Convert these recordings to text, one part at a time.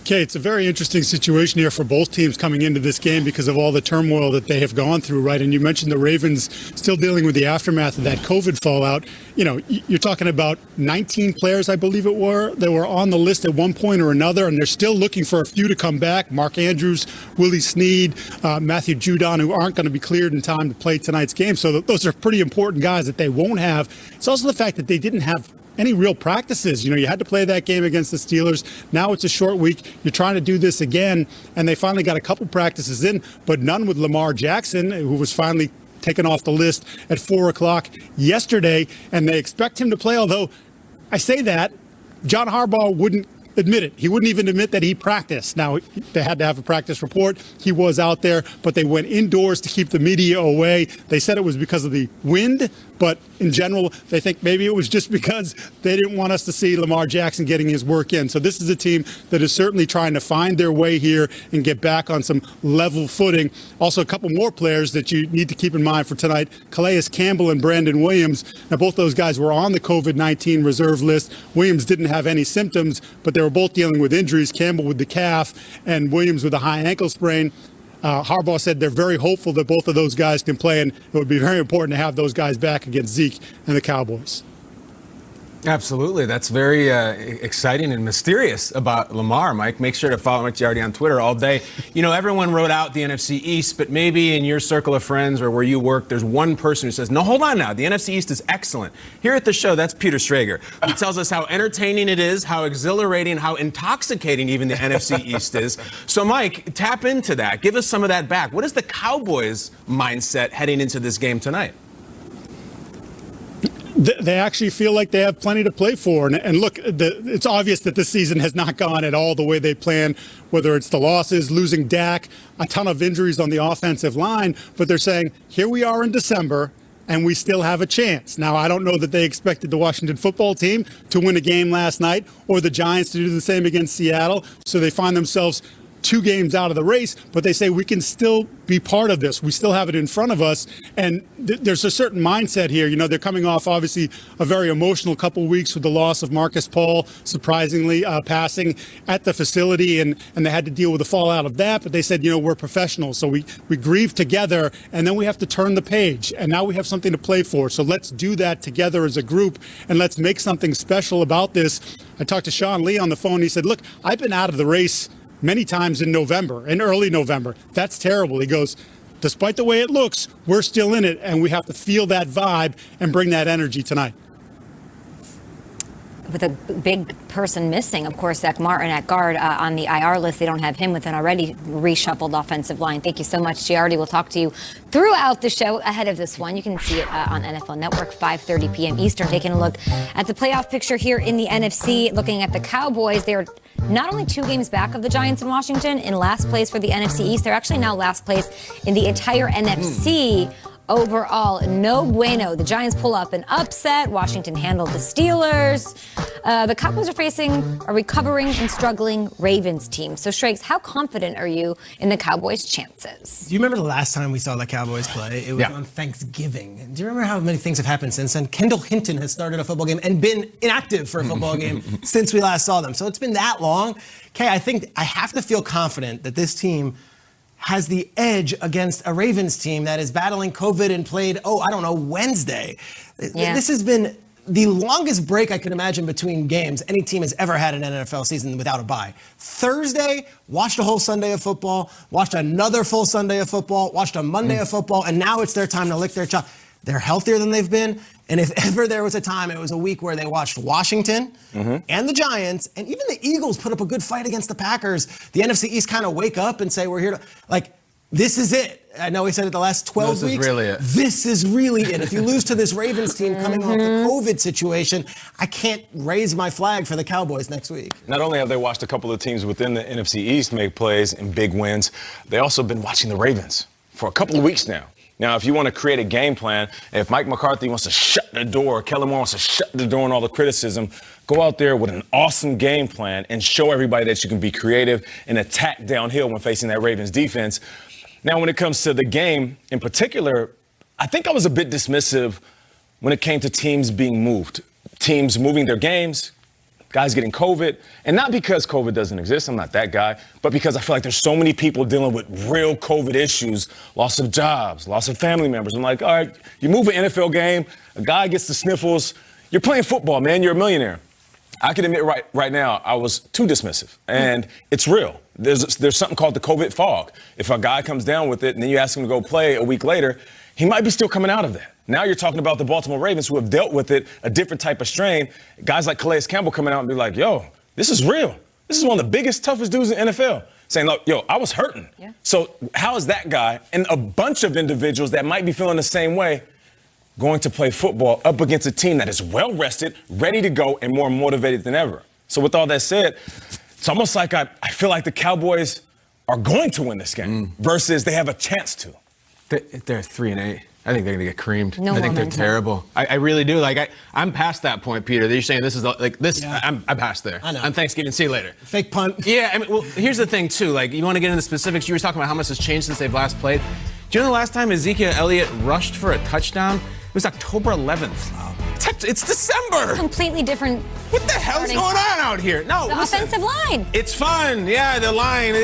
Okay, it's a very interesting situation here for both teams coming into this game because of all the turmoil that they have gone through, right? And you mentioned the Ravens still dealing with the aftermath of that COVID fallout. You know, you're talking about 19 players, I believe it were, that were on the list at one point or another, and they're still looking for a few to come back. Mark Andrews, Willie Snead, Matthew Judon, who aren't going to be cleared in time to play tonight's game. So those are pretty important guys that they won't have. It's also the fact that they didn't have any real practices. You know, you had to play that game against the Steelers. Now it's a short week. You're trying to do this again, and they finally got a couple practices in, but none with Lamar Jackson, who was finally taken off the list at 4 o'clock yesterday, and they expect him to play, although I say that, John Harbaugh wouldn't admit it. He wouldn't even admit that he practiced. Now, they had to have a practice report. He was out there, but they went indoors to keep the media away. They said it was because of the wind, but in general, they think maybe it was just because they didn't want us to see Lamar Jackson getting his work in. So this is a team that is certainly trying to find their way here and get back on some level footing. Also, a couple more players that you need to keep in mind for tonight, Calais Campbell and Brandon Williams. Now, both those guys were on the COVID-19 reserve list. Williams didn't have any symptoms, but they were both dealing with injuries, Campbell with the calf and Williams with a high ankle sprain. Harbaugh said they're very hopeful that both of those guys can play, and it would be very important to have those guys back against Zeke and the Cowboys. Absolutely. That's very exciting and mysterious about Lamar, Mike. Make sure to follow Mike Giardi on Twitter all day. You know, everyone wrote out the NFC East, but maybe in your circle of friends or where you work, there's one person who says, no, hold on now. The NFC East is excellent. Here at the show, that's Peter Schrager. He tells us how entertaining it is, how exhilarating, how intoxicating even the NFC East is. So, Mike, tap into that. Give us some of that back. What is the Cowboys' mindset heading into this game tonight? They actually feel like they have plenty to play for. And look, it's obvious that this season has not gone at all the way they planned, whether it's the losses, losing Dak, a ton of injuries on the offensive line. But they're saying, here we are in December, and we still have a chance. Now, I don't know that they expected the Washington football team to win a game last night or the Giants to do the same against Seattle. So they find themselves 2 games out of the race, but they say we can still be part of this. We still have it in front of us, and there's a certain mindset here. You know, they're coming off, obviously, a very emotional couple of weeks with the loss of Marcus Paul, surprisingly, passing at the facility, and they had to deal with the fallout of that, but they said, you know, we're professionals, so we grieve together, and then we have to turn the page, and now we have something to play for, so let's do that together as a group, and let's make something special about this. I talked to Sean Lee on the phone. He said, look, I've been out of the race many times in November, in early November. That's terrible. He goes, despite the way it looks, we're still in it, and we have to feel that vibe and bring that energy tonight. With a big person missing, of course, Zach Martin at guard on the IR list. They don't have him with an already reshuffled offensive line. Thank you so much, Giardi. We'll talk to you throughout the show ahead of this one. You can see it on NFL Network, 5:30 p.m. Eastern. Taking a look at the playoff picture here in the NFC, looking at the Cowboys. They're not only 2 games back of the Giants in Washington in last place for the NFC East, they're actually now last place in the entire NFC. Overall, no bueno. The Giants pull up an upset. Washington handled the Steelers. The Cowboys are facing a recovering and struggling Ravens team. So, Schrags, how confident are you in the Cowboys' chances? Do you remember the last time we saw the Cowboys play? It was on Thanksgiving. Do you remember how many things have happened since then? Kendall Hinton has started a football game and been inactive for a football game since we last saw them. So it's been that long. Okay, I think I have to feel confident that this team has the edge against a Ravens team that is battling COVID and played, Wednesday. Yeah. This has been the longest break I could imagine between games any team has ever had in an NFL season without a bye. Thursday, watched a whole Sunday of football, watched another full Sunday of football, watched a Monday of football, and now it's their time to lick their chops. They're healthier than they've been. And if ever there was a time, it was a week where they watched Washington and the Giants, and even the Eagles put up a good fight against the Packers. The NFC East kind of wake up and say, we're here to, this is it. I know we said it the last 12 weeks. This is really it. This is really it. If you lose to this Ravens team coming off the COVID situation, I can't raise my flag for the Cowboys next week. Not only have they watched a couple of teams within the NFC East make plays and big wins, they also been watching the Ravens for a couple of weeks now. Now, if you want to create a game plan, if Mike McCarthy wants to shut the door, Kellen Moore wants to shut the door on all the criticism, go out there with an awesome game plan and show everybody that you can be creative and attack downhill when facing that Ravens defense. Now, when it comes to the game in particular, I think I was a bit dismissive when it came to teams being moved. Teams moving their games, guys getting COVID, and not because COVID doesn't exist, I'm not that guy, but because I feel like there's so many people dealing with real COVID issues, loss of jobs, loss of family members. I'm like, all right, you move an NFL game, a guy gets the sniffles, you're playing football, man, you're a millionaire. I can admit right now I was too dismissive, and it's real. There's something called the COVID fog. If a guy comes down with it and then you ask him to go play a week later, he might be still coming out of that. Now you're talking about the Baltimore Ravens who have dealt with it, a different type of strain. Guys like Calais Campbell coming out and be like, yo, this is real. This is one of the biggest, toughest dudes in the NFL. Saying, look, yo, I was hurting. Yeah. So how is that guy and a bunch of individuals that might be feeling the same way going to play football up against a team that is well rested, ready to go, and more motivated than ever? So with all that said, it's almost like I feel like the Cowboys are going to win this game versus they have a chance to. They're 3-8. I think they're going to get creamed. No I think they're momentum. terrible. I really do. Like, I'm past that point, Peter. You're saying this is like this. Yeah. I'm past there. I know. On Thanksgiving. See you later. Fake punt. Yeah. I mean, well, here's the thing too. Like, you want to get into the specifics. You were talking about how much has changed since they've last played. Do you know the last time Ezekiel Elliott rushed for a touchdown? It was October 11th. Wow. It's December. Completely different. What the hell's going on out here? No, the listen, offensive line. It's fun. Yeah, the line.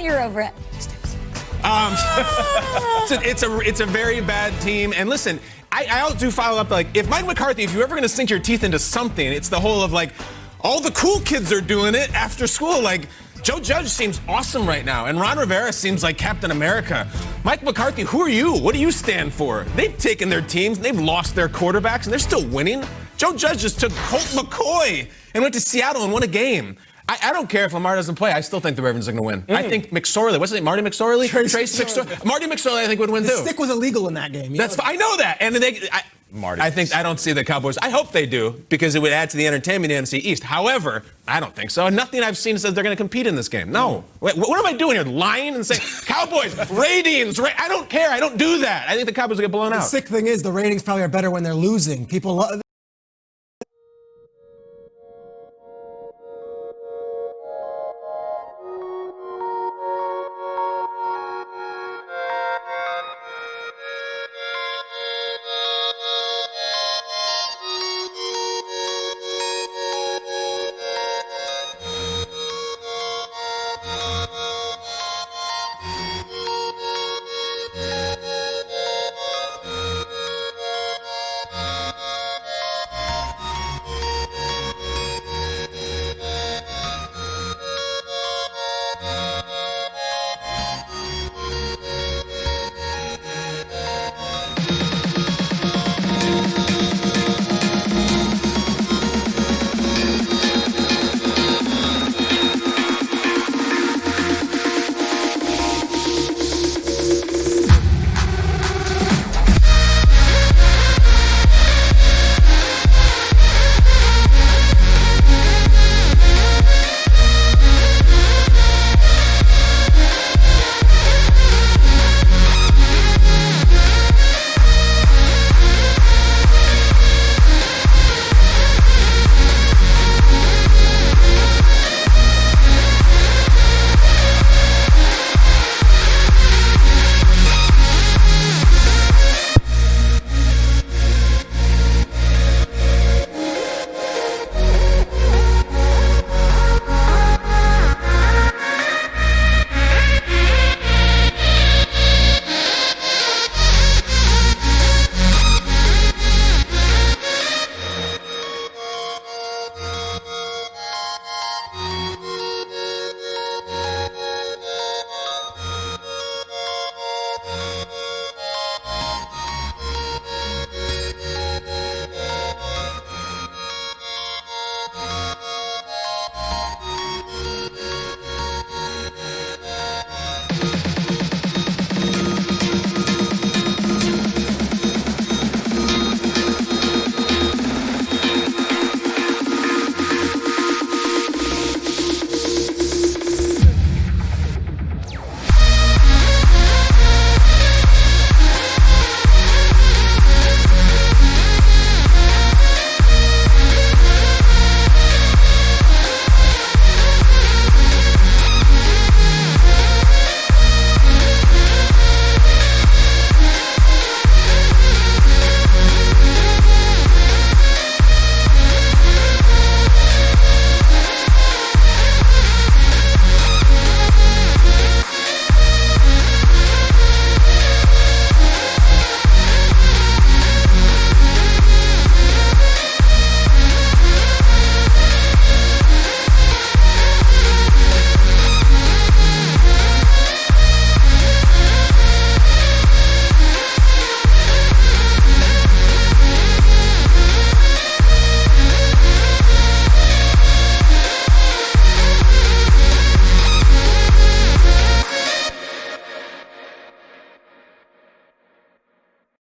You're over it. It's a very bad team. And listen, I do follow up, like, if Mike McCarthy, if you're ever going to sink your teeth into something, it's the whole of, like, all the cool kids are doing it after school. Like, Joe Judge seems awesome right now, and Ron Rivera seems like Captain America. Mike McCarthy, who are you? What do you stand for? They've taken their teams, they've lost their quarterbacks, and they're still winning. Joe Judge just took Colt McCoy and went to Seattle and won a game. I don't care if Lamar doesn't play. I still think the Ravens are going to win. I think McSorley, what's his name? Marty McSorley? Trace McSorley. Marty McSorley, I think, would win too. The stick was illegal in that game. I know that. And I don't see the Cowboys. I hope they do, because it would add to the entertainment in the NFC East. However, I don't think so. Nothing I've seen says they're going to compete in this game. No. What am I doing here? Lying and saying, Cowboys, ratings. I don't care. I don't do that. I think the Cowboys will get blown out. The sick thing is the ratings probably are better when they're losing. People love